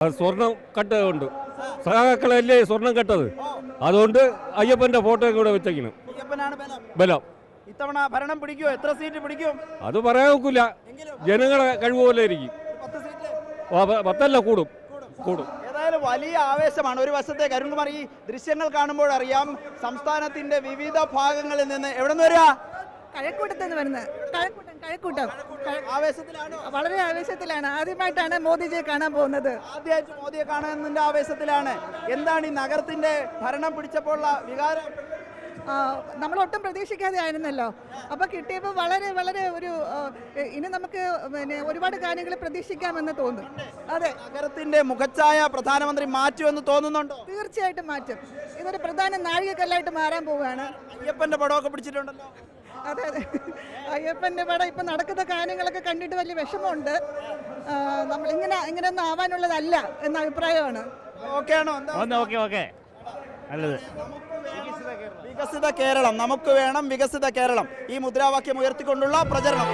സ്വർണം കട്ടുണ്ട്, സഹാക്കളല്ലേ സ്വർണം കെട്ടത്. അതുകൊണ്ട് അയ്യപ്പന്റെ ഫോട്ടോ കൂടെ വെച്ചേക്കണം. ബലം ഇത്തവണ ഭരണം പിടിക്കുമോ? എത്ര സീറ്റ് പിടിക്കും? അത് പറയാൻ ഒക്കില്ല. ജനങ്ങളെ കഴിവ് പോലെ ഇരിക്കും. 10 കൂടും. ഏതായാലും വലിയ ആവേശമാണ്. ഒരു വശത്തെ അരുൺകുമാർ, ഈ ദൃശ്യങ്ങൾ കാണുമ്പോൾ അറിയാം സംസ്ഥാനത്തിന്റെ വിവിധ ഭാഗങ്ങളിൽ നിന്ന്. എവിടെ നിന്ന് വരിക? കഴക്കൂട്ടത്ത് നിന്ന് വരുന്നത്. കഴക്കൂട്ടം ആവേശത്തിലാണോ? വളരെ ആവേശത്തിലാണ്. ആദ്യമായിട്ടാണ് മോദിജിയെ കാണാൻ പോകുന്നത്. ആദ്യമായിട്ട് മോദിയെ കാണുന്നതിന്റെ ആവേശത്തിലാണ്. എന്താണ് ഈ നഗരത്തിന്റെ ഭരണം പിടിച്ചപ്പോൾ വികാരം? നമ്മൾ ഒട്ടും പ്രതീക്ഷിക്കാതെ ആയിരുന്നല്ലോ. അപ്പോൾ കിട്ടിയപ്പോൾ വളരെ വളരെ ഒരു ഇനി നമുക്ക് ഒരുപാട് കാര്യങ്ങൾ പ്രതീക്ഷിക്കാമെന്ന് തോന്നുന്നു. അതെ, നഗരത്തിന്റെ മുഖച്ഛായ പ്രധാനമന്ത്രി മാറ്റുമെന്ന് തോന്നുന്നുണ്ടോ? തീർച്ചയായിട്ടും മാറ്റും. ഇതൊരു പ്രധാന നാഴികക്കല്ലായിട്ട് മാറാൻ പോവുകയാണ്. അയ്യപ്പന്റെ പടമൊക്കെ പിടിച്ചിട്ടുണ്ടല്ലോ. അതെ അതെ, അയ്യപ്പൻ്റെ പടം ഇപ്പം നടക്കുന്ന കാര്യങ്ങളൊക്കെ കണ്ടിട്ട് വലിയ വിഷമമുണ്ട്. നമ്മൾ ഇങ്ങനെയൊന്നും ആവാനുള്ളതല്ല എന്ന അഭിപ്രായമാണ്. ഓക്കെ നല്ലത്. വികസിത കേരളം, നമുക്ക് വേണം വികസിത കേരളം. ഈ മുദ്രാവാക്യം ഉയർത്തിക്കൊണ്ടുള്ള പ്രചരണം.